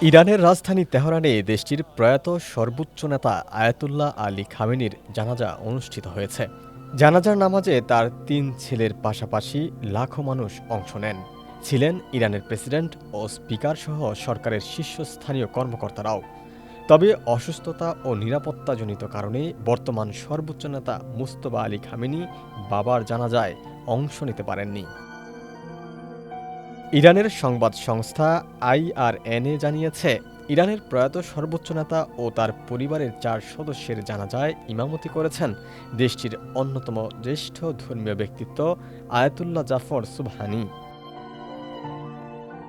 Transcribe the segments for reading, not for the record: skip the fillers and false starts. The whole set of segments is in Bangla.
ইরানের রাজধানী তেহরানে দেশটির প্রয়াত সর্বোচ্চ নেতা আয়াতুল্লাহ আলী খামেনির জানাজা অনুষ্ঠিত হয়েছে। জানাজার নামাজে তার ৩ ছেলের পাশাপাশি লাখো মানুষ অংশ নেন। ছিলেন ইরানের প্রেসিডেন্ট ও স্পিকার সহ সরকারের শীর্ষস্থানীয় কর্মকর্তারাও। তবে অসুস্থতা ও নিরাপত্তাজনিত কারণে বর্তমান সর্বোচ্চ নেতা মুজতবা আলী খামেনি বাবার জানাজায় অংশ নিতে পারেননি। ইরানের সংবাদ সংস্থা IRNA জানিয়েছে, ইরানের প্রয়াত সর্বোচ্চ নেতা ও তার পরিবারের ৪ সদস্যের জানাজায় ইমামতি করেছেন দেশটির অন্যতম জ্যেষ্ঠ ধর্মীয় ব্যক্তিত্ব আয়াতুল্লাহ জাফর সুবহানি।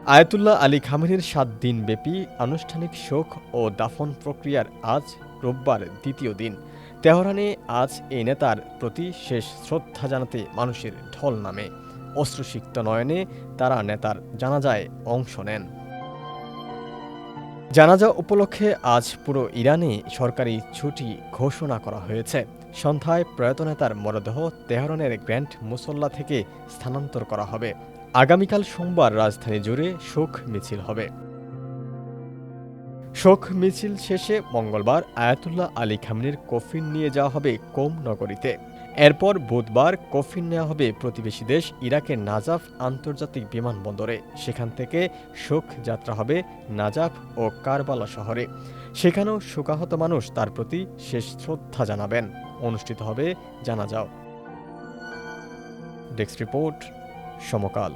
আয়াতুল্লাহ আলী খামেনির ৭ দিনব্যাপী আনুষ্ঠানিক শোক ও দাফন প্রক্রিয়ার আজ রোববার দ্বিতীয় দিন। তেহরানে আজ এই নেতার প্রতি শেষ শ্রদ্ধা জানাতে মানুষের ঢল নামে। অশ্রুসিক্ত নয়নে তারা নেতার জানাজায় অংশ নেন। জানাজা উপলক্ষে আজ পুরো ইরানে সরকারি ছুটি ঘোষণা করা হয়েছে। সন্ধ্যায় প্রয়াত নেতার মরদেহ তেহরানের গ্র্যান্ড মুসল্লা থেকে স্থানান্তর করা হবে। আগামীকাল সোমবার রাজধানী জুড়ে শোক মিছিল হবে। শোক মিছিল শেষে মঙ্গলবার আয়াতুল্লাহ আলী খামেনির কফিন নিয়ে যাওয়া হবে কোম নগরীতে। এরপর বুধবার কফিন নেওয়া হবে প্রতিবেশী দেশ ইরাকের নাজাফ আন্তর্জাতিক বিমানবন্দরে। সেখান থেকে শোক যাত্রা হবে নাজাফ ও কারবালা শহরে। সেখানেও শোকাহত মানুষ তার প্রতি শেষ শ্রদ্ধা জানাবেন। অনুষ্ঠিত হবে জানাজাও। ডেস্ক রিপোর্ট, সমকাল।